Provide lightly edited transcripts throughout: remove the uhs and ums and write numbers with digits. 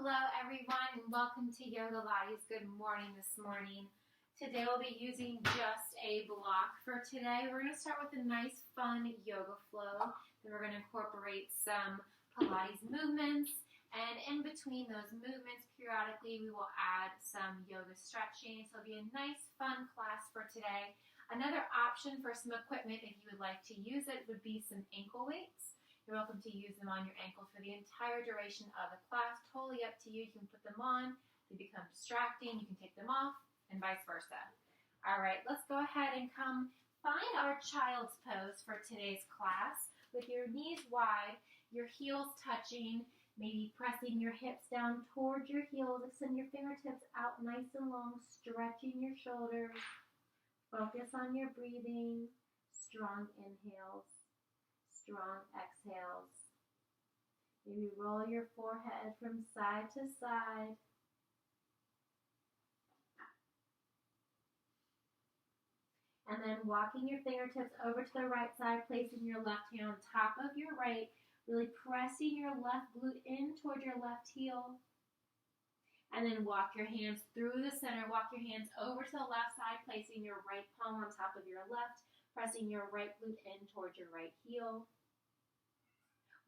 Hello everyone and welcome to Yogalates. Good morning this morning. Today we'll be using just a block for today. We're going to start with a nice fun yoga flow. Then we're going to incorporate some pilates movements, and in between those movements periodically we will add some yoga stretching. So it'll be a nice fun class for today. Another option for some equipment if you would like to use it would be some ankle weights. You're welcome to use them on your ankles for the entire duration of the class. Totally up to you. You can put them on. They become distracting. You can take them off and vice versa. All right, let's go ahead and come find our child's pose for today's class with your knees wide, your heels touching, maybe pressing your hips down towards your heels. Extend your fingertips out nice and long, stretching your shoulders. Focus on your breathing. Strong inhales. Strong exhales. Maybe roll your forehead from side to side. And then walking your fingertips over to the right side, placing your left hand on top of your right, really pressing your left glute in toward your left heel. And then walk your hands through the center. Walk your hands over to the left side, placing your right palm on top of your left, pressing your right glute in towards your right heel.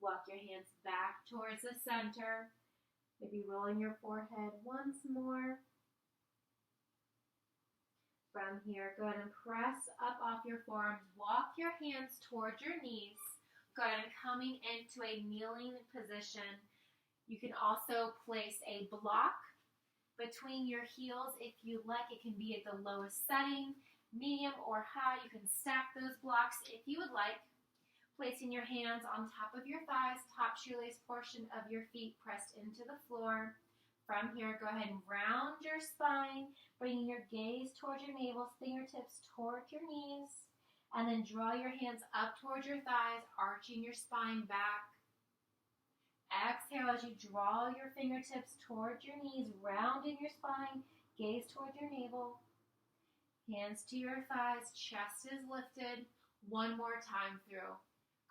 Walk your hands back towards the center. Maybe rolling your forehead once more. From here, go ahead and press up off your forearms. Walk your hands towards your knees. Go ahead and coming into a kneeling position. You can also place a block between your heels if you like. It can be at the lowest setting, medium or high. You can stack those blocks if you would like. Placing your hands on top of your thighs, top shoelace portion of your feet pressed into the floor. From here, go ahead and round your spine, bringing your gaze towards your navel, fingertips towards your knees, and then draw your hands up towards your thighs, arching your spine back. Exhale as you draw your fingertips towards your knees, rounding your spine, gaze towards your navel. Hands to your thighs, chest is lifted. One more time through.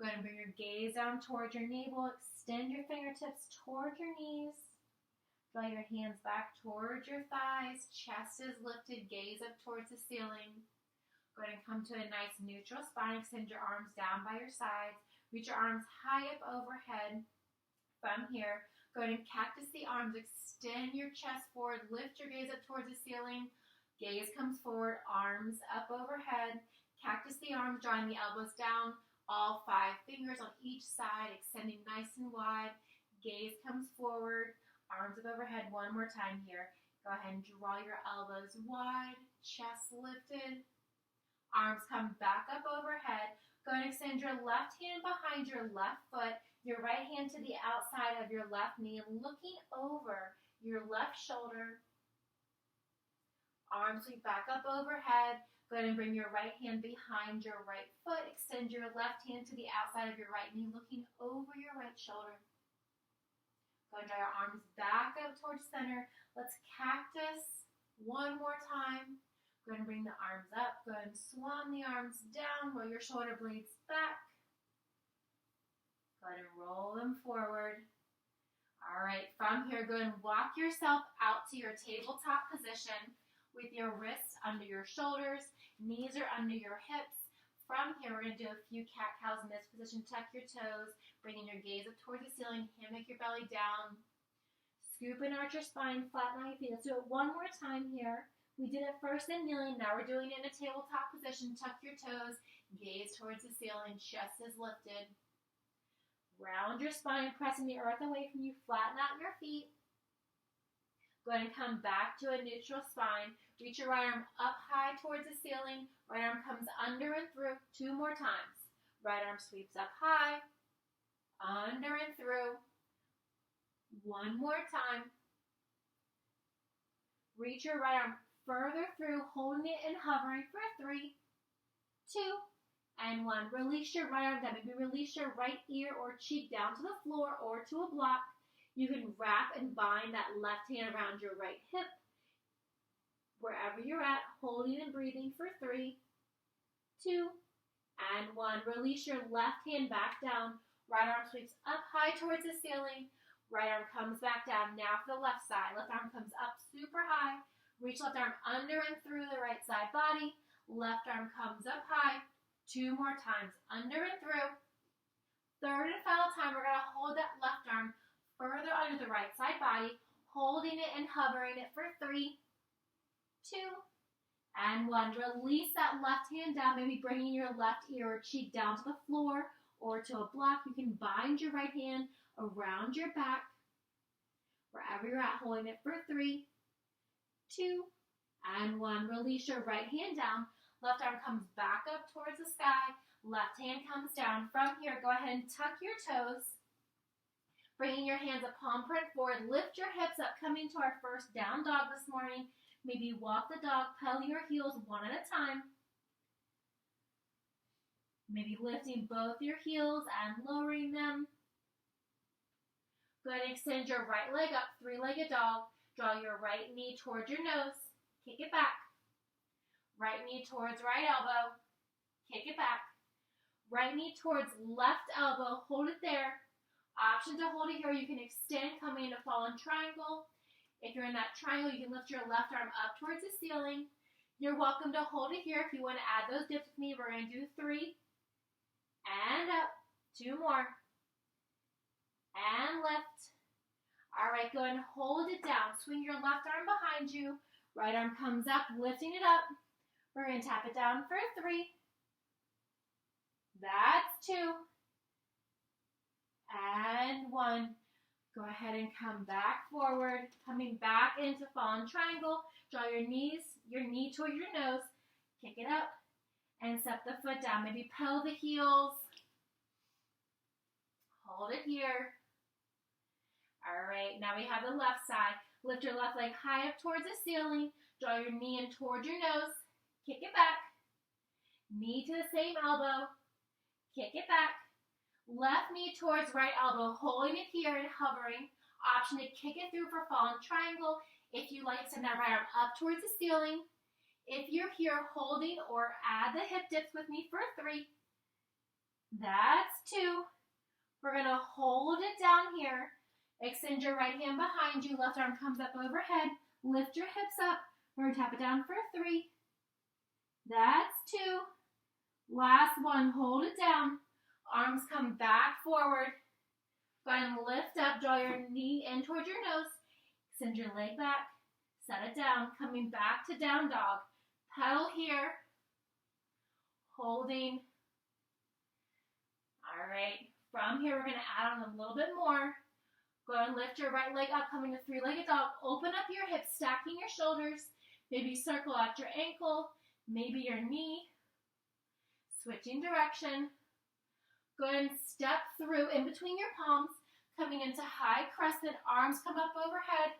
Go ahead and bring your gaze down towards your navel. Extend your fingertips towards your knees. Draw your hands back towards your thighs. Chest is lifted. Gaze up towards the ceiling. Go ahead and come to a nice neutral spine. Extend your arms down by your sides. Reach your arms high up overhead. From here, go ahead and cactus the arms. Extend your chest forward. Lift your gaze up towards the ceiling. Gaze comes forward. Arms up overhead. Cactus the arms, drawing the elbows down. All 5 fingers on each side, extending nice and wide. Gaze comes forward, arms up overhead. One more time here. Go ahead and draw your elbows wide, chest lifted. Arms come back up overhead. Go ahead and extend your left hand behind your left foot, your right hand to the outside of your left knee, looking over your left shoulder. Arms sweep back up overhead. Go ahead and bring your right hand behind your right foot. Extend your left hand to the outside of your right knee, looking over your right shoulder. Go ahead and draw your arms back up towards center. Let's cactus one more time. Go ahead and bring the arms up. Go ahead and swan the arms down. Roll your shoulder blades back. Go ahead and roll them forward. All right, from here, go ahead and walk yourself out to your tabletop position with your wrists under your shoulders, knees are under your hips. From here, we're going to do a few cat-cows in this position. Tuck your toes, bringing your gaze up towards the ceiling, hammock your belly down. Scoop and arch your spine, flatten out your feet. Let's do it one more time here. We did it first in kneeling, now we're doing it in a tabletop position. Tuck your toes, gaze towards the ceiling, chest is lifted. Round your spine, pressing the earth away from you, flatten out your feet. Go ahead and come back to a neutral spine. Reach your right arm up high towards the ceiling. Right arm comes under and through 2 more times. Right arm sweeps up high, under and through. 1 more time. Reach your right arm further through, holding it and hovering for 3, 2, and 1. Release your right arm down. Maybe release your right ear or cheek down to the floor or to a block. You can wrap and bind that left hand around your right hip. Wherever you're at, holding and breathing for 3, 2, and 1. Release your left hand back down. Right arm sweeps up high towards the ceiling. Right arm comes back down. Now for the left side. Left arm comes up super high. Reach left arm under and through the right side body. Left arm comes up high. 2 more times. Under and through. Third and final time, we're going to hold that left arm further under the right side body. Holding it and hovering it for 3, 2, and 1. Release that left hand down, maybe bringing your left ear or cheek down to the floor or to a block. You can bind your right hand around your back, wherever you're at, holding it for 3, 2, and 1. Release your right hand down. Left arm comes back up towards the sky. Left hand comes down. From here, go ahead and tuck your toes. Bringing your hands a palm print forward. Lift your hips up, coming to our first down dog this morning. Maybe walk the dog, pedal your heels one at a time. Maybe lifting both your heels and lowering them. Go ahead and extend your right leg up, 3-legged dog. Draw your right knee towards your nose. Kick it back. Right knee towards right elbow. Kick it back. Right knee towards left elbow. Hold it there. Option to hold it here. You can extend, coming into fallen triangle. If you're in that triangle, you can lift your left arm up towards the ceiling. You're welcome to hold it here. If you want to add those dips with me, we're going to do 3. And up. 2 more. And lift. All right, go ahead and hold it down. Swing your left arm behind you. Right arm comes up, lifting it up. We're going to tap it down for 3. That's 2. And 1. Go ahead and come back forward. Coming back into fallen triangle. Draw your knee towards your nose. Kick it up. And step the foot down. Maybe pedal the heels. Hold it here. All right, now we have the left side. Lift your left leg high up towards the ceiling. Draw your knee in towards your nose. Kick it back. Knee to the same elbow. Kick it back. Left knee towards right elbow, holding it here and hovering. Option to kick it through for fallen triangle. If you like, send that right arm up towards the ceiling. If you're here, holding or add the hip dips with me for 3. That's 2. We're going to hold it down here. Extend your right hand behind you. Left arm comes up overhead. Lift your hips up. We're going to tap it down for 3. That's 2. Last one. Hold it down. Arms come back forward. Go ahead and lift up. Draw your knee in towards your nose. Extend your leg back. Set it down. Coming back to down dog. Pedal here. Holding. All right. From here, we're going to add on a little bit more. Go ahead and lift your right leg up, coming to 3-legged dog. Open up your hips, stacking your shoulders. Maybe circle out your ankle, maybe your knee. Switching direction. Go ahead and step through in between your palms, coming into high crescent. Arms come up overhead.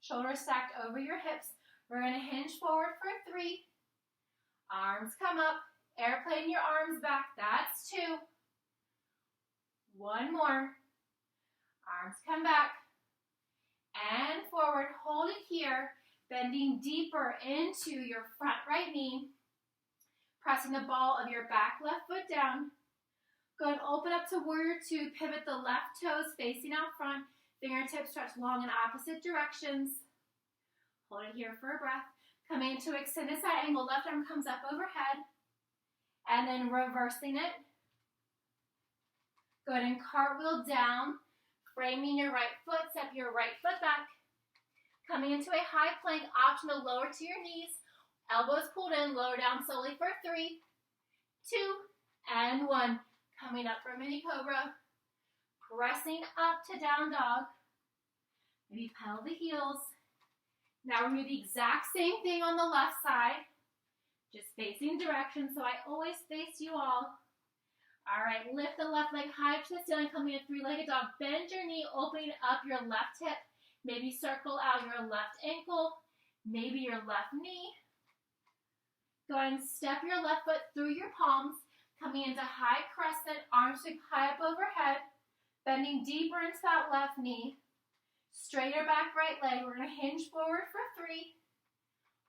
Shoulders stacked over your hips. We're going to hinge forward for 3. Arms come up. Airplane your arms back. That's 2. 1 more. Arms come back and forward. Hold it here, bending deeper into your front right knee. Pressing the ball of your back left foot down. Go and open up to warrior 2. Pivot the left toes facing out front. Fingertips stretch long in opposite directions. Hold it here for a breath. Coming into extended side angle. Left arm comes up overhead. And then reversing it. Go ahead and cartwheel down. Framing your right foot, step your right foot back. Coming into a high plank, option to lower to your knees. Elbows pulled in, lower down slowly for 3, 2, and 1. Coming up for mini cobra. Pressing up to down dog. Maybe pedal the heels. Now we're going to do the exact same thing on the left side. Just facing direction, so I always face you all. All right, lift the left leg high up to the ceiling, coming to 3-legged dog. Bend your knee, opening up your left hip. Maybe circle out your left ankle, maybe your left knee. Go ahead and step your left foot through your palms, coming into high crescent, arms sweep high up overhead, bending deeper into that left knee. Straighter back right leg. We're going to hinge forward for 3.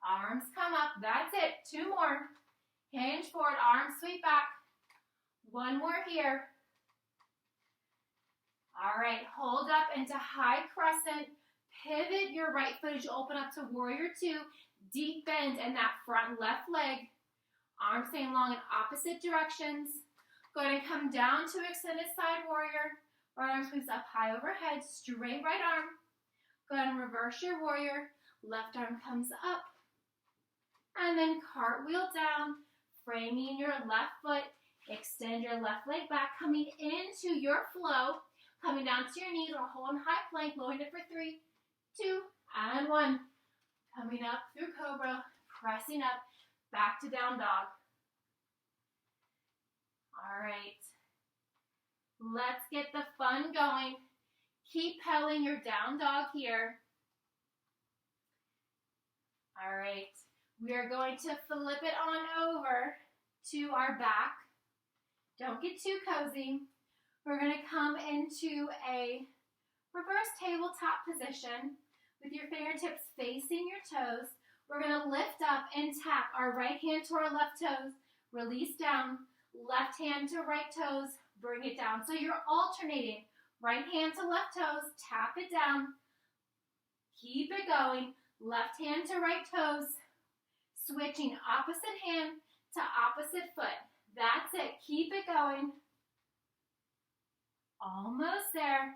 Arms come up. That's it. 2 more. Hinge forward, arms sweep back. 1 more here. All right, hold up into high crescent. Pivot your right foot as you open up to warrior two. Deep bend in that front left leg. Arms staying long in opposite directions. Go ahead and come down to extended side warrior. Right arm sweeps up high overhead, straight right arm. Go ahead and reverse your warrior. Left arm comes up. And then cartwheel down, framing your left foot. Extend your left leg back, coming into your flow. Coming down to your knees or holding high plank, lowering it for 3, 2, and 1. Coming up through cobra, pressing up, back to down dog. All right. Let's get the fun going. Keep pedaling your down dog here. All right. We are going to flip it on over to our back. Don't get too cozy. We're going to come into a reverse tabletop position with your fingertips facing your toes. We're going to lift up and tap our right hand to our left toes. Release down. Left hand to right toes. Bring it down. So you're alternating. Right hand to left toes. Tap it down. Keep it going. Left hand to right toes. Switching opposite hand to opposite foot. That's it. Keep it going. Almost there.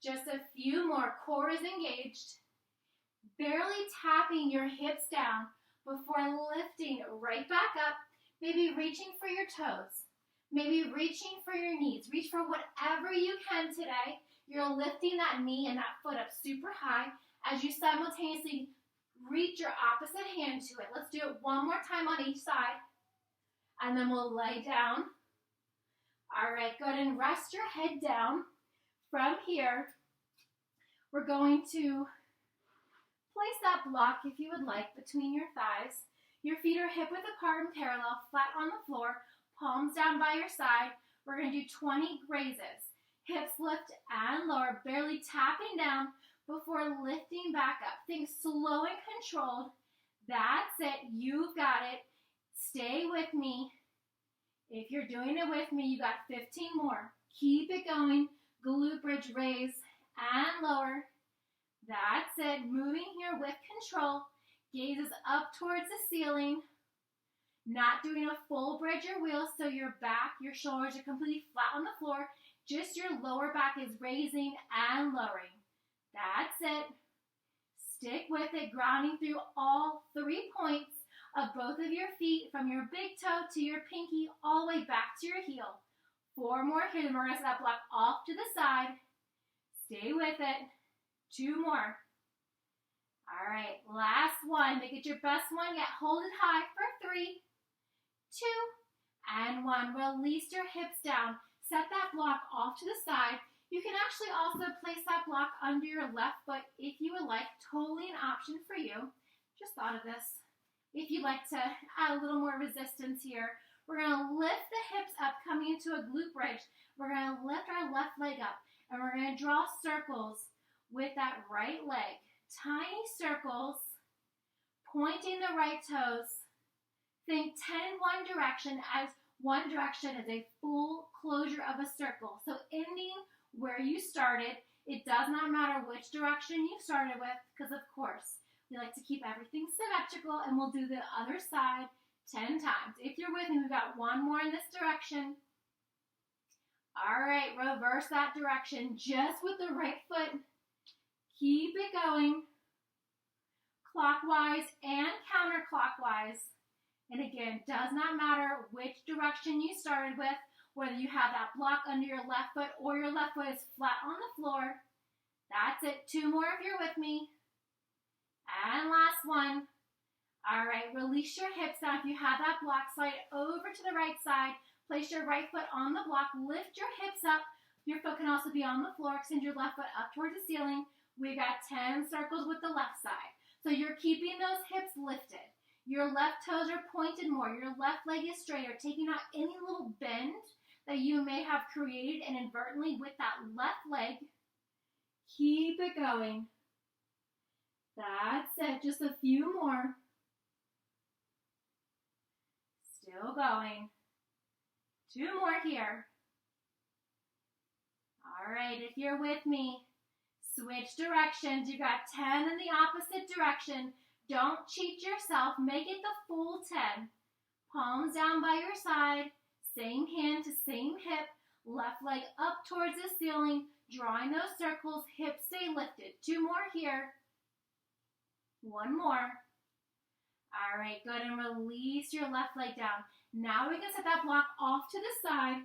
Just a few more. Core is engaged. Barely tapping your hips down before lifting right back up. Maybe reaching for your toes. Maybe reaching for your knees. Reach for whatever you can today. You're lifting that knee and that foot up super high as you simultaneously reach your opposite hand to it. Let's do it one more time on each side. And then we'll lay down. All right, go ahead and rest your head down. From here, we're going to place that block, if you would like, between your thighs. Your feet are hip width apart and parallel, flat on the floor, palms down by your side. We're going to do 20 grazes. Hips lift and lower, barely tapping down before lifting back up. Think slow and controlled. That's it. You've got it. Stay with me. If you're doing it with me, you got 15 more. Keep it going. Glute bridge, raise and lower. That's it. Moving here with control. Gazes up towards the ceiling. Not doing a full bridge or wheel, so your back, your shoulders are completely flat on the floor. Just your lower back is raising and lowering. That's it. Stick with it, grounding through all 3 points of both of your feet, from your big toe to your pinky, all the way back to your heel. 4 more here, and we're going to set that block off to the side. Stay with it. 2 more. All right, last one. Make it your best one yet. Hold it high for 3, 2, and 1. Release your hips down. Set that block off to the side. You can actually also place that block under your left foot if you would like. Totally an option for you. Just thought of this. If you'd like to add a little more resistance here, we're going to lift the hips up, coming into a glute bridge. We're going to lift our left leg up, and we're going to draw circles with that right leg. Tiny circles, pointing the right toes. Think 10 in one direction, as one direction is a full closure of a circle. So ending where you started. It does not matter which direction you started with, because of course, we like to keep everything symmetrical, and we'll do the other side 10 times. If you're with me, we've got 1 more in this direction. All right, reverse that direction just with the right foot. Keep it going. Clockwise and counterclockwise. And again, does not matter which direction you started with, whether you have that block under your left foot or your left foot is flat on the floor. That's it. 2 more if you're with me. And last one. All right, release your hips down. If you have that block, slide over to the right side. Place your right foot on the block. Lift your hips up. Your foot can also be on the floor. Extend your left foot up towards the ceiling. We got 10 circles with the left side. So you're keeping those hips lifted. Your left toes are pointed more. Your left leg is straighter, taking out any little bend that you may have created inadvertently with that left leg. Keep it going. That's it. Just a few more. Still going. 2 more here. All All right, if you're with me, switch directions. You got 10 in the opposite direction. Don't cheat yourself. Make it the full 10. Palms down by your side. Same hand to same hip. Left leg up towards the ceiling. Drawing those circles. Hips stay lifted. 2 more here. 1 more. All right, good. And release your left leg down. Now we can set that block off to the side.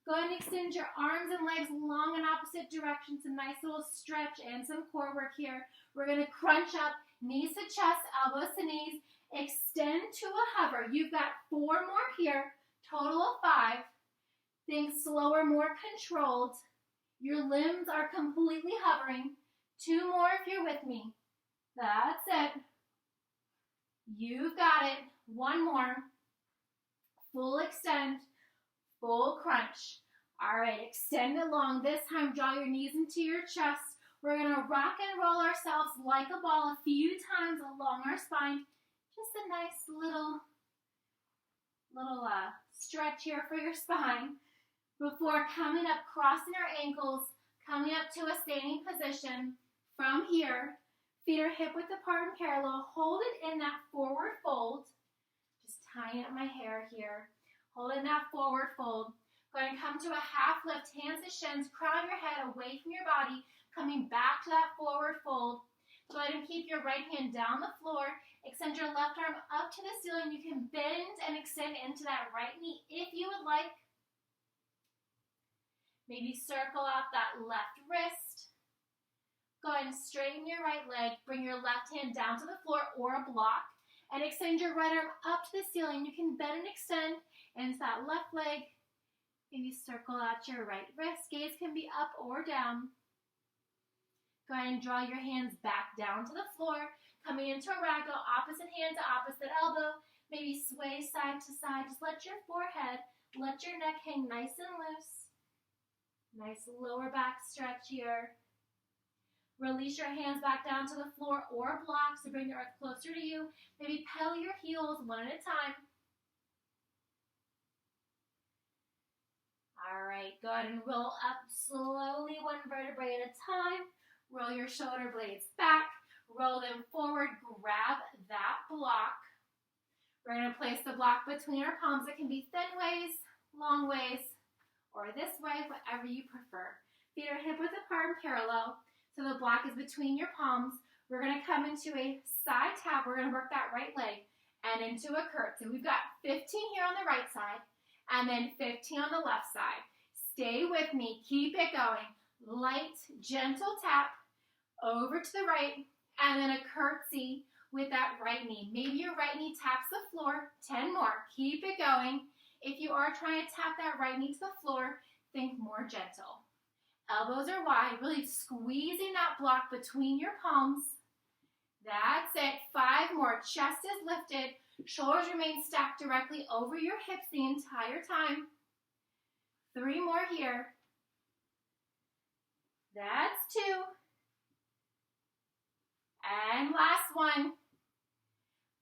Go ahead and extend your arms and legs long in opposite directions. Some nice little stretch and some core work here. We're going to crunch up, knees to chest, elbows to knees. Extend to a hover. You've got 4 more here, total of 5. Think slower, more controlled. Your limbs are completely hovering. 2 more if you're with me. That's it. You've got it. 1 more. Full extend, full crunch. All right, extend it long. This time, draw your knees into your chest. We're going to rock and roll ourselves like a ball a few times along our spine. Just a nice little stretch here for your spine before coming up, crossing our ankles, coming up to a standing position. From here, feet are hip width apart and parallel. Hold it in that forward fold. Just tying up my hair here. Hold in that forward fold. Go ahead and come to a half lift, hands to shins, crown your head away from your body, coming back to that forward fold. Go ahead and keep your right hand down the floor. Extend your left arm up to the ceiling. You can bend and extend into that right knee if you would like. Maybe circle out that left wrist. Go ahead and straighten your right leg. Bring your left hand down to the floor or a block. And extend your right arm up to the ceiling. You can bend and extend into that left leg. Maybe circle out your right wrist. Gaze can be up or down. Go ahead and draw your hands back down to the floor. Coming into a ragdoll, opposite hand to opposite elbow. Maybe sway side to side. Just let your forehead, let your neck hang nice and loose. Nice lower back stretch here. Release your hands back down to the floor or blocks to bring the earth closer to you. Maybe pedal your heels one at a time. All right, go ahead and roll up slowly, 1 vertebrae at a time. Roll your shoulder blades back. Roll them forward. Grab that block. We're going to place the block between our palms. It can be thin ways, long ways, or this way, whatever you prefer. Feet are hip width apart and parallel. So the block is between your palms. We're going to come into a side tap. We're going to work that right leg and into a curtsy. We've got 15 here on the right side and then 15 on the left side. Stay with me. Keep it going. Light, gentle tap over to the right and then a curtsy with that right knee. Maybe your right knee taps the floor. 10 more. Keep it going. If you are trying to tap that right knee to the floor, think more gentle. Elbows are wide, really squeezing that block between your palms. That's it. 5 more. Chest is lifted. Shoulders remain stacked directly over your hips the entire time. 3 more here. That's 2. And last one.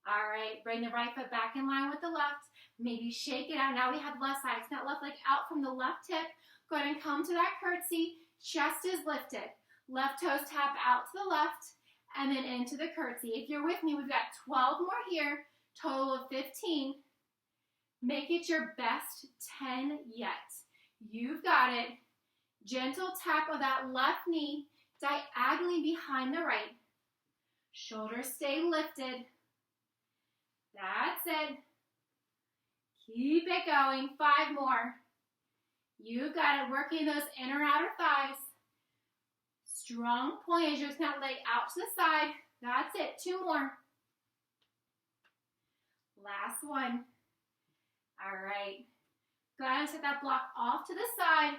All right, bring the right foot back in line with the left. Maybe shake it out. Now we have left side. Extend that left leg out from the left hip. Go ahead and come to that curtsy. Chest is lifted. Left toes tap out to the left and then into the curtsy. If you're with me, we've got 12 more here, total of 15. Make it your best 10 yet. You've got it. Gentle tap of that left knee diagonally behind the right. Shoulders stay lifted. That's it. Keep it going. 5 more. You got it. Working those inner outer thighs. Strong point as you extend that leg out to the side. That's it. 2 more. Last one. All right. Go ahead and set that block off to the side.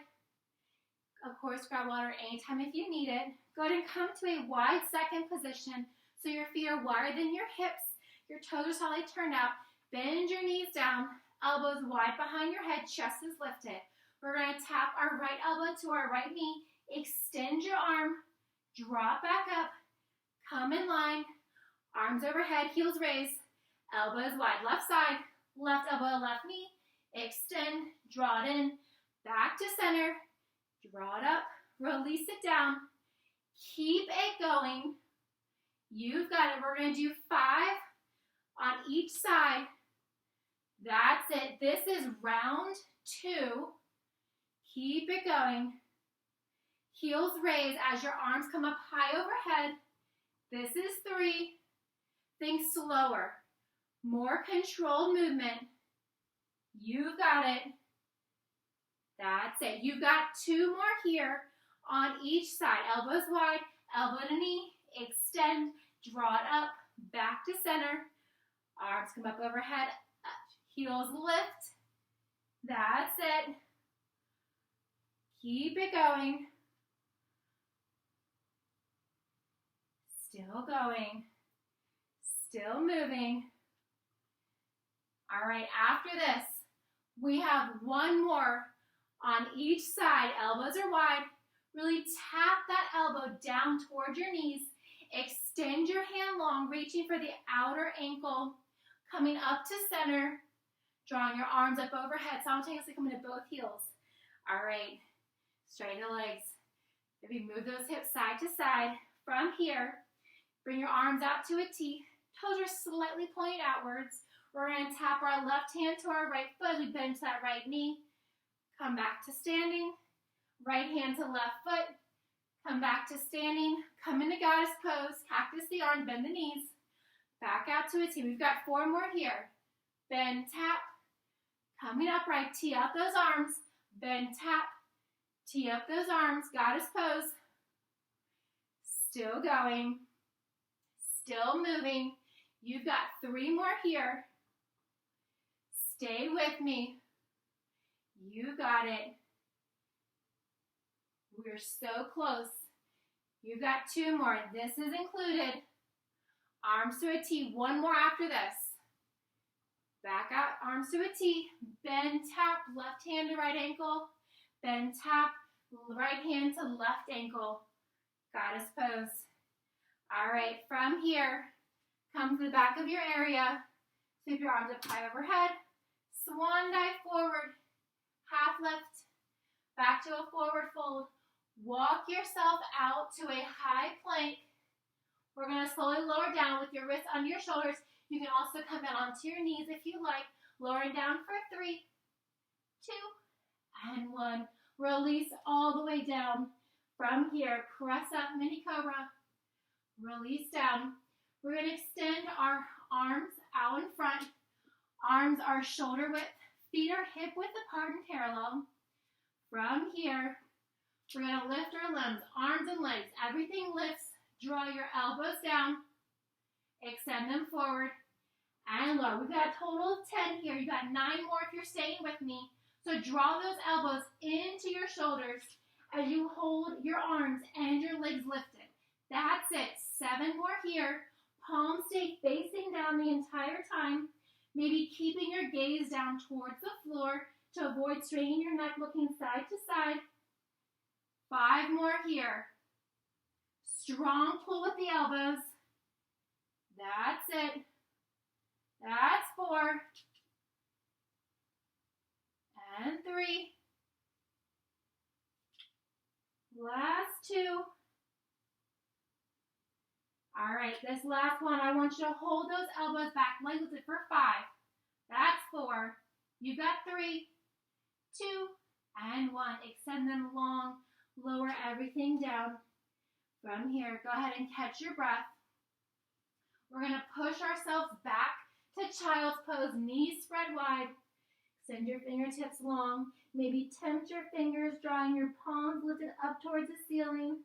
Of course, grab water anytime if you need it. Go ahead and come to a wide second position so your feet are wider than your hips. Your toes are solidly turned out. Bend your knees down. Elbows wide behind your head. Chest is lifted. We're going to tap our right elbow to our right knee. Extend your arm. Drop back up. Come in line. Arms overhead, heels raised. Elbows wide. Left side. Left elbow, left knee. Extend. Draw it in. Back to center. Draw it up. Release it down. Keep it going. You've got it. We're going to do 5 on each side. That's it. This is round 2. Keep it going. Heels raise as your arms come up high overhead. This is 3. Think slower. More controlled movement. You've got it. That's it. You've got 2 more here on each side. Elbows wide, elbow to knee. Extend, draw it up, back to center. Arms come up overhead, heels lift. That's it. Keep it going. Still going. Still moving. All right, after this, we have 1 more on each side. Elbows are wide. Really tap that elbow down toward your knees. Extend your hand long, reaching for the outer ankle. Coming up to center. Drawing your arms up overhead, simultaneously coming to both heels. All right, straighten the legs. Maybe move those hips side to side. From here, bring your arms out to a T. Toes are slightly pointed outwards. We're going to tap our left hand to our right foot as we bend to that right knee. Come back to standing. Right hand to left foot. Come back to standing. Come into goddess pose. Cactus the arms, bend the knees. Back out to a T. We've got 4 more here. Bend, tap. Coming upright, tee out those arms. Bend, tap. Tee up those arms. Goddess pose. Still going. Still moving. You've got 3 more here. Stay with me. You got it. We're so close. You've got 2 more. This is included. Arms to a T. 1 more after this. Back out, arms to a T. Bend, tap, left hand to right ankle. Bend, tap, right hand to left ankle. Goddess pose. All right, from here, come to the back of your area. Sweep your arms up high overhead. Swan dive forward. Half lift. Back to a forward fold. Walk yourself out to a high plank. We're going to slowly lower down with your wrists under your shoulders. You can also come down onto your knees if you like. Lowering down for 3, 2, and 1. Release all the way down. From here, press up, mini cobra. Release down. We're going to extend our arms out in front. Arms are shoulder width. Feet are hip width apart and parallel. From here, we're going to lift our limbs, arms and legs. Everything lifts. Draw your elbows down. Extend them forward and lower. We've got a total of 10 here. You've got 9 more if you're staying with me. So draw those elbows into your shoulders as you hold your arms and your legs lifted. That's it. 7 more here. Palms stay facing down the entire time. Maybe keeping your gaze down towards the floor to avoid straining your neck, looking side to side. 5 more here. Strong pull with the elbows. That's it. That's 4. And 3. Last 2. All right, this last one, I want you to hold those elbows back, legs lifted for 5. That's 4. You got 3, 2, and 1. Extend them long. Lower everything down. From here, go ahead and catch your breath. We're going to push ourselves back to child's pose, knees spread wide. Extend your fingertips long. Maybe tempt your fingers, drawing your palms lifted up towards the ceiling.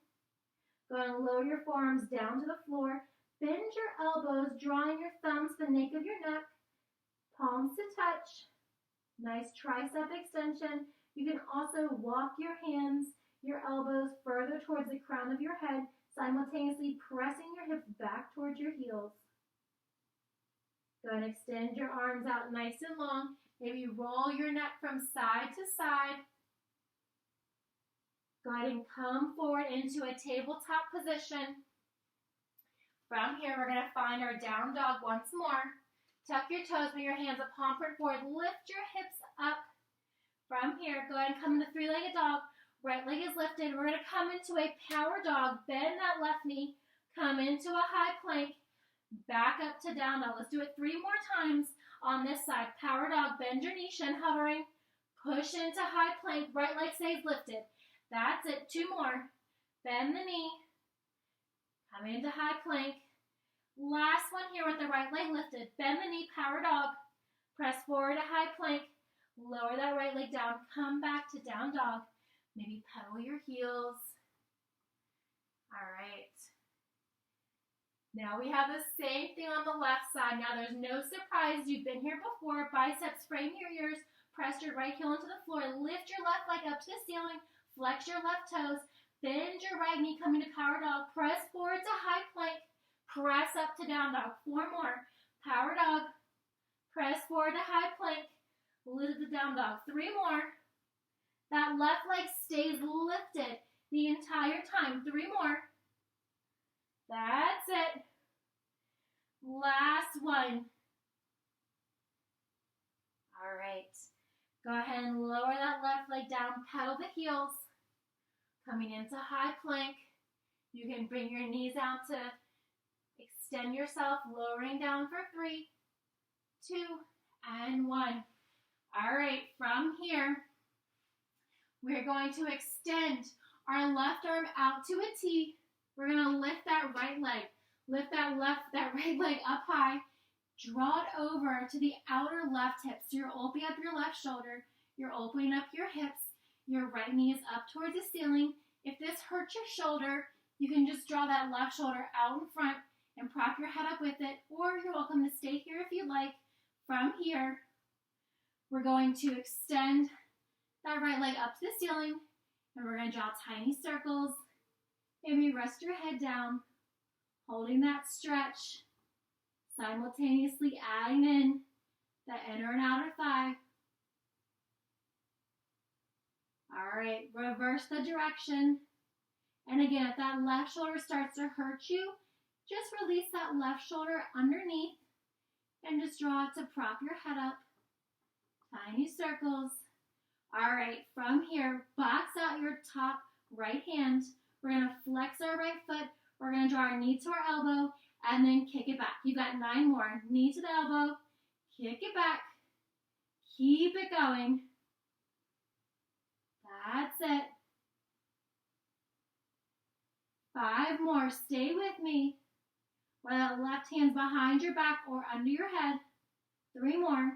Go ahead and lower your forearms down to the floor. Bend your elbows, drawing your thumbs to the nape of your neck. Palms to touch. Nice tricep extension. You can also walk your hands, your elbows further towards the crown of your head, simultaneously pressing your hips back towards your heels. Go ahead and extend your arms out nice and long. Maybe roll your neck from side to side. Go ahead and come forward into a tabletop position. From here, we're going to find our down dog once more. Tuck your toes, bring your hands up, palm print forward. Lift your hips up. From here, go ahead and come into 3-legged dog. Right leg is lifted. We're going to come into a power dog. Bend that left knee. Come into a high plank. Back up to down dog. Let's do it 3 more times on this side. Power dog. Bend your knee. Shin hovering. Push into high plank. Right leg stays lifted. That's it. 2 more. Bend the knee. Come into high plank. Last one here with the right leg lifted. Bend the knee. Power dog. Press forward to high plank. Lower that right leg down. Come back to down dog. Maybe pedal your heels. All right. Now we have the same thing on the left side. Now there's no surprise. You've been here before. Biceps frame your ears. Press your right heel into the floor. Lift your left leg up to the ceiling. Flex your left toes. Bend your right knee. Come into power dog. Press forward to high plank. Press up to down dog. 4 more. Power dog. Press forward to high plank. Lift to down dog. 3 more. That left leg stays lifted the entire time. 3 more. That's it. Last one. All right. Go ahead and lower that left leg down. Pedal the heels. Coming into high plank. You can bring your knees out to extend yourself. Lowering down for 3, 2, and 1. All right. From here, we're going to extend our left arm out to a T. We're going to lift that right leg. Lift that right leg up high. Draw it over to the outer left hip. So you're opening up your left shoulder. You're opening up your hips. Your right knee is up towards the ceiling. If this hurts your shoulder, you can just draw that left shoulder out in front and prop your head up with it. Or you're welcome to stay here if you like. From here, we're going to extend that right leg up to the ceiling. And we're going to draw tiny circles. Maybe rest your head down, holding that stretch, simultaneously adding in the inner and outer thigh. All right, reverse the direction. And again, if that left shoulder starts to hurt you, just release that left shoulder underneath and just draw it to prop your head up. Tiny circles. All right, from here, box out your top right hand. We're going to flex our right foot. We're going to draw our knee to our elbow and then kick it back. You got 9 more. Knee to the elbow. Kick it back. Keep it going. That's it. 5 more. Stay with me. Whether the left hand's behind your back or under your head. 3 more.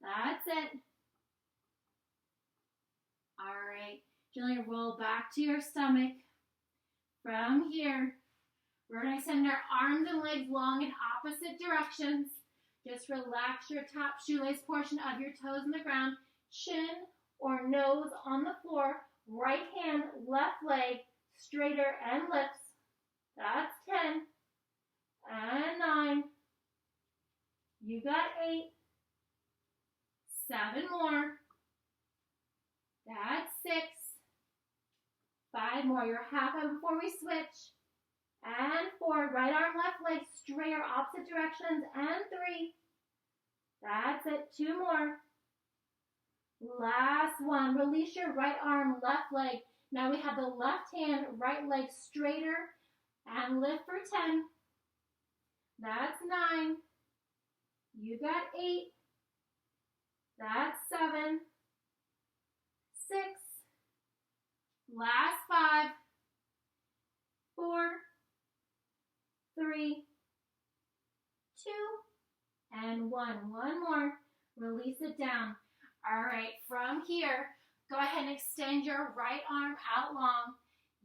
That's it. All right. Gently roll back to your stomach. From here, we're going to send our arms and legs long in opposite directions. Just relax your top shoelace portion of your toes on the ground. Chin or nose on the floor. Right hand, left leg, straighter and lifts. That's 10. And 9. You got 8. 7 more. That's 6. 5 more. You're halfway before we switch. And 4. Right arm, left leg, straight or opposite directions. And 3. That's it. 2 more. Last one. Release your right arm, left leg. Now we have the left hand, right leg straighter. And lift for 10. That's 9. You got 8. That's 7. 6. Last 5. 4. 3. 2. And 1. One more. Release it down. All right, from here, go ahead and extend your right arm out long.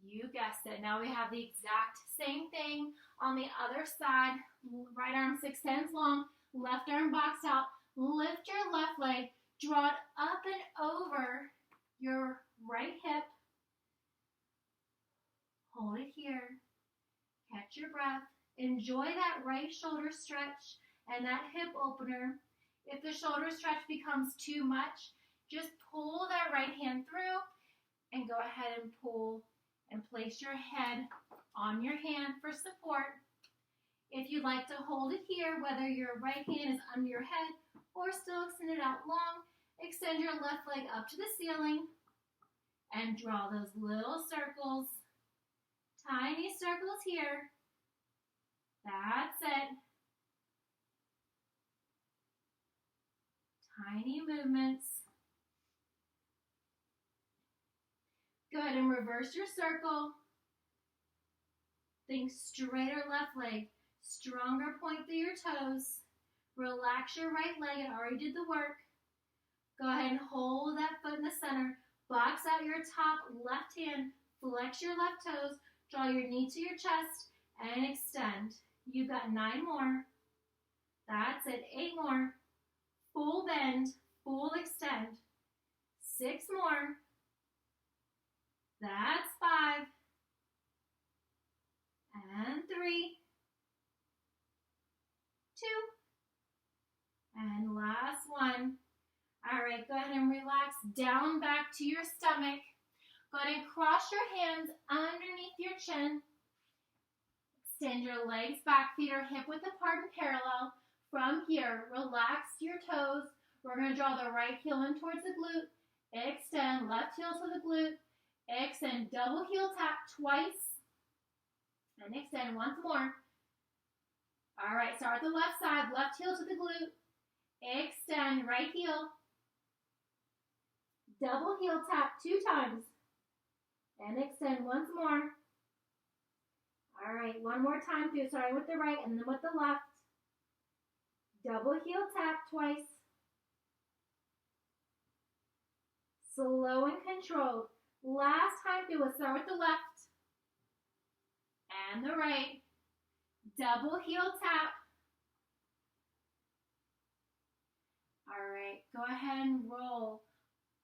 You guessed it. Now we have the exact same thing on the other side. Right arm extends long. Left arm boxed out. Lift your left leg. Draw it up and over your right hip. Hold it here. Catch your breath. Enjoy that right shoulder stretch and that hip opener. If the shoulder stretch becomes too much, just pull that right hand through and go ahead and pull and place your head on your hand for support. If you'd like to hold it here, whether your right hand is under your head or still extend it out long, extend your left leg up to the ceiling And draw those little circles, tiny circles here. That's it. Tiny movements. Go ahead and reverse your circle. Think straighter left leg. Stronger point through your toes. Relax your right leg. It already did the work. Go ahead and hold that foot in the center. Box out your top left hand. Flex your left toes. Draw your knee to your chest and extend. You've got 9 more. That's it. 8 more. Full bend. Full extend. 6 more. That's 5. And 3. 2. And last one. All right, go ahead and relax down back to your stomach. Go ahead and cross your hands underneath your chin. Extend your legs back, feet are hip width apart and parallel. From here, relax your toes. We're going to draw the right heel in towards the glute. Extend, left heel to the glute. Extend, double heel tap twice. And extend once more. All right, start the left side, left heel to the glute. Extend, right heel. Double heel tap 2 times. And extend once more. All right, one more time through, starting with the right and then with the left. Double heel tap twice. Slow and controlled. Last time through, let's start with the left and the right. Double heel tap. All right, go ahead and roll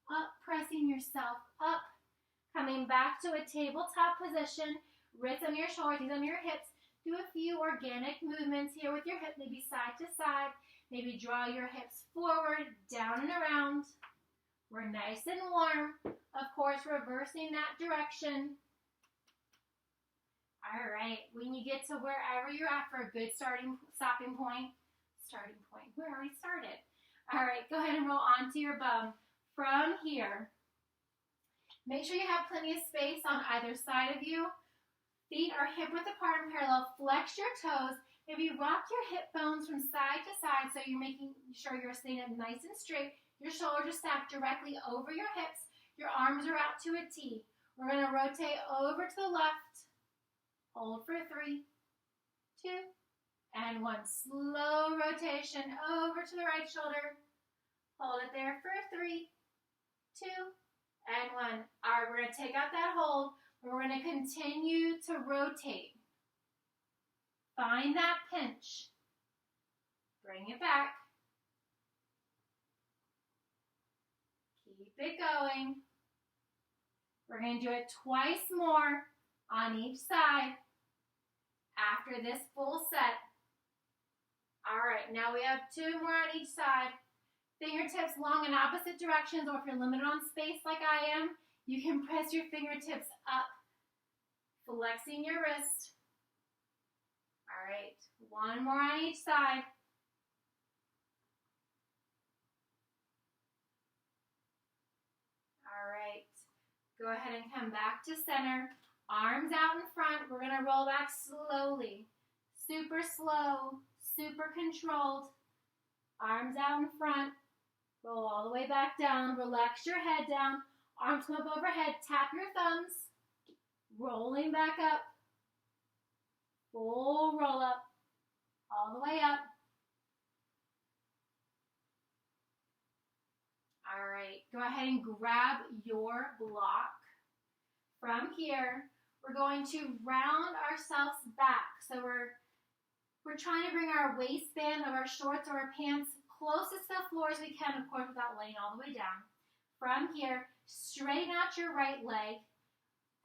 up, pressing yourself up. Coming back to a tabletop position. Wrists on your shoulders, knees on your hips. Do a few organic movements here with your hip, maybe side to side. Maybe draw your hips forward, down and around. We're nice and warm. Of course, reversing that direction. All right, when you get to wherever you're at for a good stopping point. We already started. All right, go ahead and roll onto your bum. From here, make sure you have plenty of space on either side of you. Feet are hip width apart and parallel. Flex your toes. Maybe rock your hip bones from side to side so you're making sure you're sitting up nice and straight. Your shoulders are stacked directly over your hips. Your arms are out to a T. We're going to rotate over to the left. Hold for 3, 2, and 1. Slow rotation over to the right shoulder. Hold it there for 3, 2, and 1. All right, we're going to take out that hold. We're going to continue to rotate. Find that pinch. Bring it back. Keep it going. We're going to do it twice more on each side after this full set. All right, now we have 2 more on each side. Fingertips long in opposite directions, or if you're limited on space like I am, you can press your fingertips up, flexing your wrist. All right, 1 more on each side. All right, go ahead and come back to center. Arms out in front. We're going to roll back slowly. Super slow, super controlled. Arms out in front. Roll all the way back down. Relax your head down. Arms come up overhead. Tap your thumbs. Rolling back up. Full roll up. All the way up. All right. Go ahead and grab your block. From here, we're going to round ourselves back. So we're trying to bring our waistband of our shorts or our pants closest to the floor as we can, of course, without laying all the way down. From here, straighten out your right leg.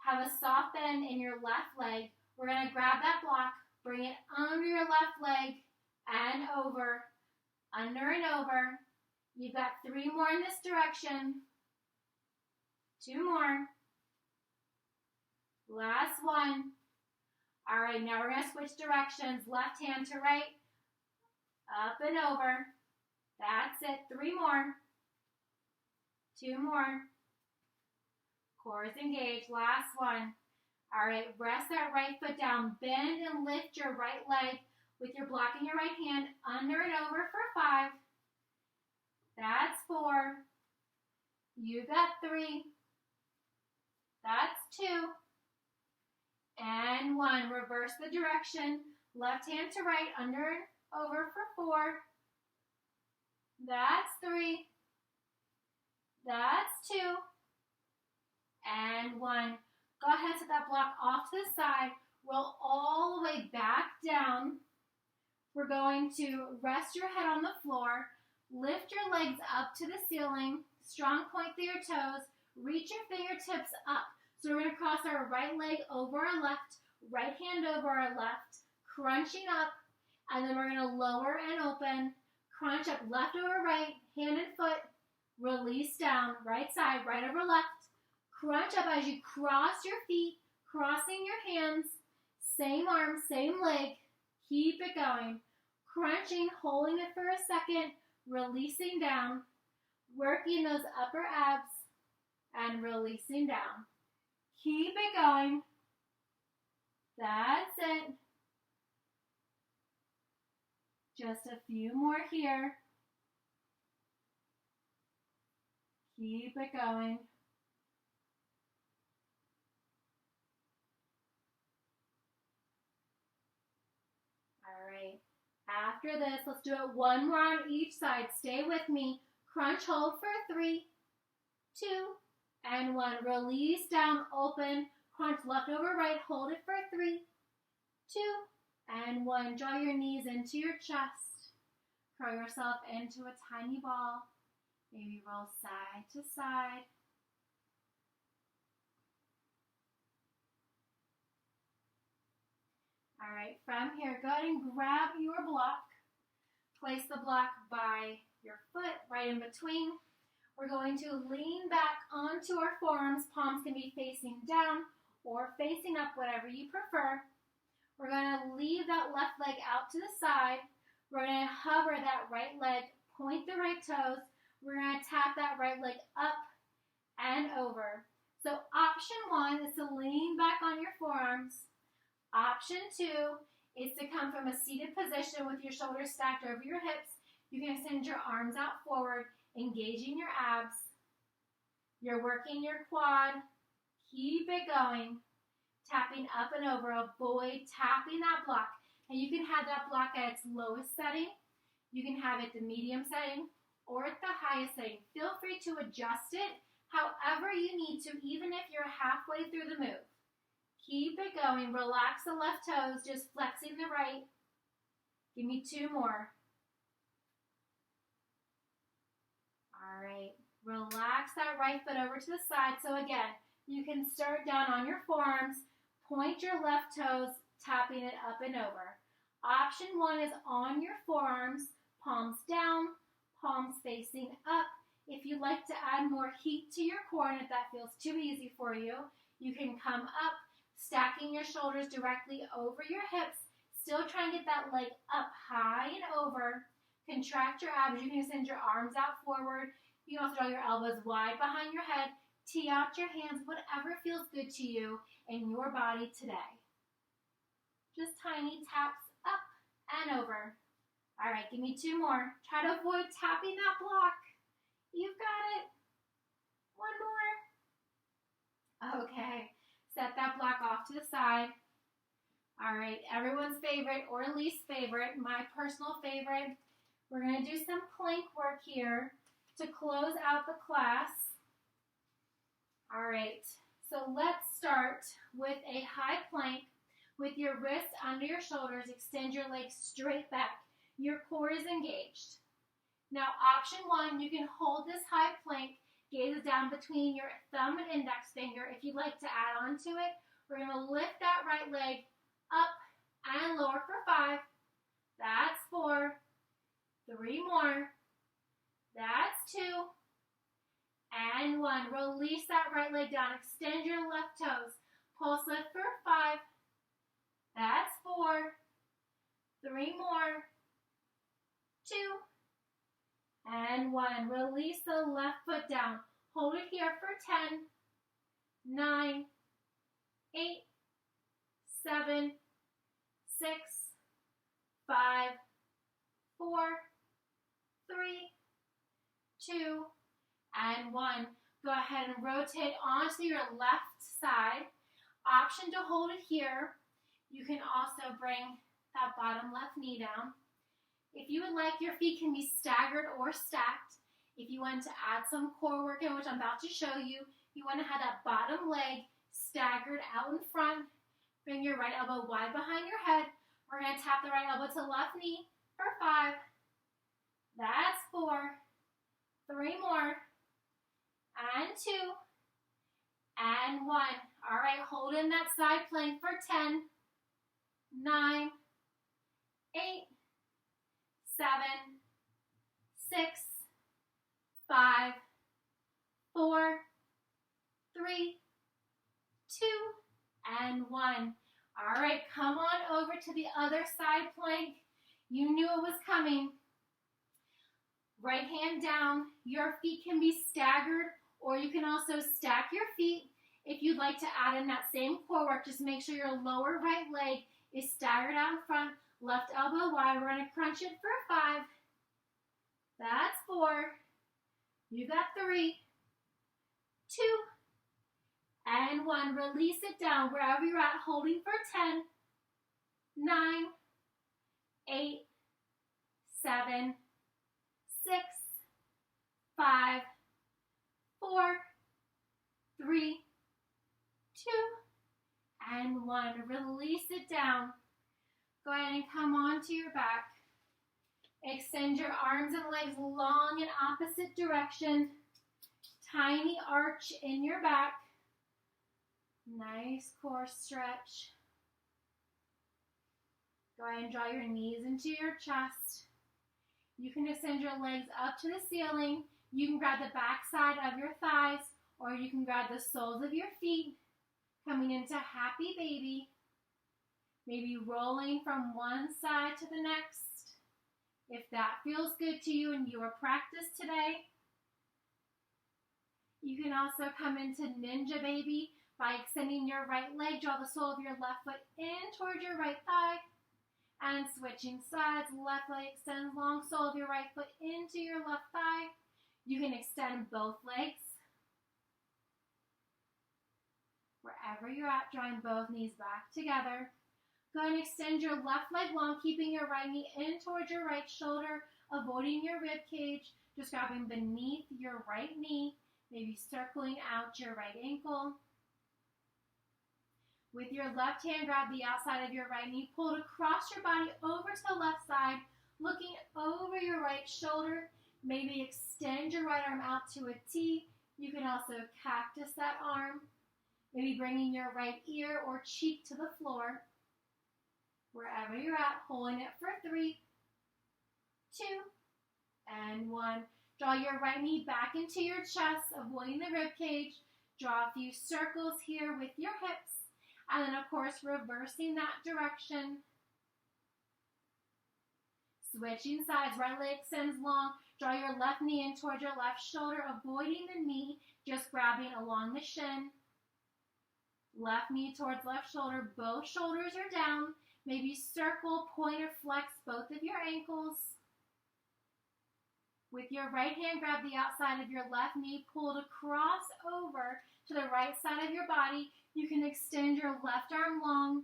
Have a soft bend in your left leg. We're going to grab that block, bring it under your left leg and over, under and over. You've got 3 more in this direction. 2 more. Last one. All right, now we're going to switch directions. Left hand to right, up and over. That's it. 3 more. 2 more. Core is engaged. Last one. All right, rest that right foot down. Bend and lift your right leg with your block in your right hand, under and over for 5. That's 4. You got 3. That's 2. And 1. Reverse the direction. Left hand to right, under and over for 4. That's 3. That's 2. And 1. Go ahead, set that block off to the side. Roll all the way back down. We're going to rest your head on the floor. Lift your legs up to the ceiling. Strong point through your toes. Reach your fingertips up. So we're going to cross our right leg over our left, right hand over our left, crunching up, and then we're going to lower and open. Crunch up left over right, hand and foot. Release down, right side, right over left. Crunch up as you cross your feet, crossing your hands. Same arm, same leg. Keep it going. Crunching, holding it for a second, releasing down. Working those upper abs and releasing down. Keep it going. That's it. Just a few more here. Keep it going. All right. After this, let's do it one more on each side. Stay with me. Crunch, hold for 3, 2, and 1. Release down, open. Crunch left over right. Hold it for 3, 2, and 1. Draw your knees into your chest. Curl yourself into a tiny ball. Maybe roll side to side. All right, from here, go ahead and grab your block. Place the block by your foot, right in between. We're going to lean back onto our forearms. Palms can be facing down or facing up, whatever you prefer. We're going to leave that left leg out to the side. We're going to hover that right leg, point the right toes. We're going to tap that right leg up and over. So option 1 is to lean back on your forearms. Option 2 is to come from a seated position with your shoulders stacked over your hips. You can extend your arms out forward, engaging your abs. You're working your quad. Keep it going. Tapping up and over. Avoid tapping that block. And you can have that block at its lowest setting. You can have it the medium setting or at the highest setting. Feel free to adjust it however you need to, even if you're halfway through the move. Keep it going. Relax the left toes, just flexing the right. Give me 2 more. All right. Relax that right foot over to the side. So again, you can start down on your forearms, point your left toes, tapping it up and over. Option 1 is on your forearms, palms down, palms facing up. If you'd like to add more heat to your core, and if that feels too easy for you, you can come up, stacking your shoulders directly over your hips, still trying to get that leg up high and over. Contract your abs. You can extend your arms out forward. You can also draw your elbows wide behind your head. Tee out your hands, whatever feels good to you and your body today. Just tiny taps up and over. All right, give me 2 more. Try to avoid tapping that block. You've got it. 1 more. Okay. Set that block off to the side. All right, everyone's favorite or least favorite, my personal favorite. We're going to do some plank work here to close out the class. All right, so let's start with a high plank with your wrists under your shoulders. Extend your legs straight back. Your core is engaged. Now, option 1, you can hold this high plank. Gaze down between your thumb and index finger. If you'd like to add on to it, we're going to lift that right leg up and lower for 5. That's 4. 3 more. That's 2. And 1. Release that right leg down. Extend your left toes. Pulse lift for 5. That's 4. 3 more. 2. And 1. Release the left foot down. Hold it here for 10. 9, 8, 7, 6, 5, 4, 3, 2, and 1. Go ahead and rotate onto your left side. Option to hold it here. You can also bring that bottom left knee down. If you would like, your feet can be staggered or stacked. If you want to add some core work in, which I'm about to show you, you want to have that bottom leg staggered out in front. Bring your right elbow wide behind your head. We're going to tap the right elbow to left knee for 5. That's 4. 3 more. And 2. And 1. All right, hold in that side plank for 10, 9, 8, 7, 6, 5, 4, 3, 2, and 1. All right, come on over to the other side plank. You knew it was coming. Right hand down. Your feet can be staggered, or you can also stack your feet. If you'd like to add in that same core work, just make sure your lower right leg is staggered out in front. Left elbow wide. We're going to crunch it for 5. That's 4. You got 3, 2, and 1. Release it down wherever you're at, holding for 10, 9, 8, 7, 6, 5, 4, 3, 2, and 1. Release it down. Go ahead and come onto your back. Extend your arms and legs long in opposite direction. Tiny arch in your back. Nice core stretch. Go ahead and draw your knees into your chest. You can extend your legs up to the ceiling. You can grab the back side of your thighs, or you can grab the soles of your feet, coming into happy baby. Maybe rolling from one side to the next. If that feels good to you in your practice today, you can also come into ninja baby by extending your right leg. Draw the sole of your left foot in towards your right thigh. And switching sides, left leg extends long, sole of your right foot into your left thigh. You can extend both legs. Wherever you're at, drawing both knees back together. Go ahead and extend your left leg long, keeping your right knee in towards your right shoulder, avoiding your rib cage. Just grabbing beneath your right knee, maybe circling out your right ankle. With your left hand, grab the outside of your right knee, pull it across your body over to the left side, looking over your right shoulder. Maybe extend your right arm out to a T. You can also cactus that arm. Maybe bringing your right ear or cheek to the floor. Wherever you're at, holding it for 3, 2, and 1. Draw your right knee back into your chest, avoiding the rib cage. Draw a few circles here with your hips. And then, of course, reversing that direction. Switching sides. Right leg extends long. Draw your left knee in towards your left shoulder, avoiding the knee, just grabbing along the shin. Left knee towards left shoulder. Both shoulders are down. Maybe circle, point, or flex both of your ankles. With your right hand, grab the outside of your left knee, pull it across over to the right side of your body. You can extend your left arm long.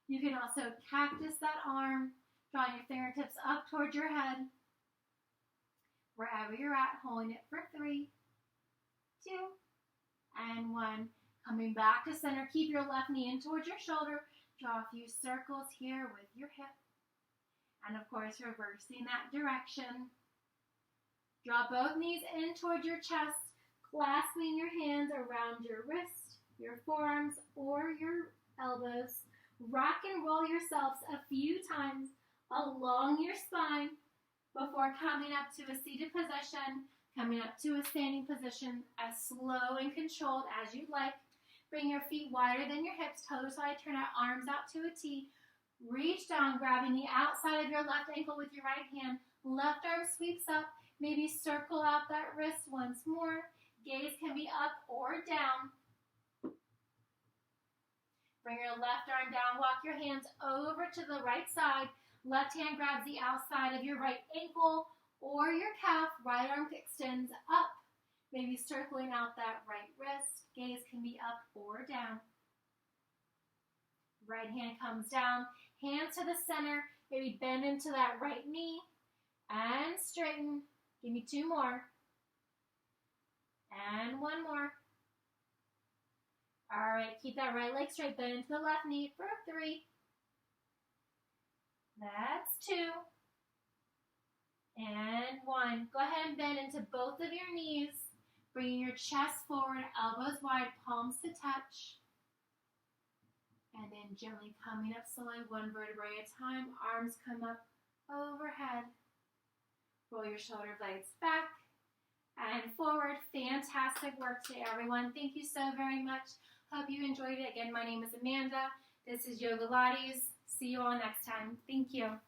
You can also cactus that arm, drawing your fingertips up towards your head. Wherever you're at, holding it for 3, 2, and 1. Coming back to center, keep your left knee in towards your shoulder. Draw a few circles here with your hip. And of course, reversing that direction. Draw both knees in towards your chest, clasping your hands around your wrist, your forearms, or your elbows. Rock and roll yourselves a few times along your spine before coming up to a seated position, coming up to a standing position as slow and controlled as you'd like. Bring your feet wider than your hips, toes wide, turn our arms out to a T. Reach down, grabbing the outside of your left ankle with your right hand. Left arm sweeps up. Maybe circle out that wrist once more. Gaze can be up or down. Bring your left arm down. Walk your hands over to the right side. Left hand grabs the outside of your right ankle or your calf. Right arm extends up. Maybe circling out that right wrist. Gaze can be up or down. Right hand comes down. Hands to the center. Maybe bend into that right knee. And straighten. Give me 2 more. And 1 more. All right, keep that right leg straight. Bend into the left knee for 3. That's 2. And 1. Go ahead and bend into both of your knees. Bringing your chest forward, elbows wide, palms to touch. And then gently coming up slowly, 1 vertebrae at a time. Arms come up overhead. Roll your shoulder blades back and forward. Fantastic work today, everyone. Thank you so very much. Hope you enjoyed it. Again, my name is Amanda. This is Yogalates. See you all next time. Thank you.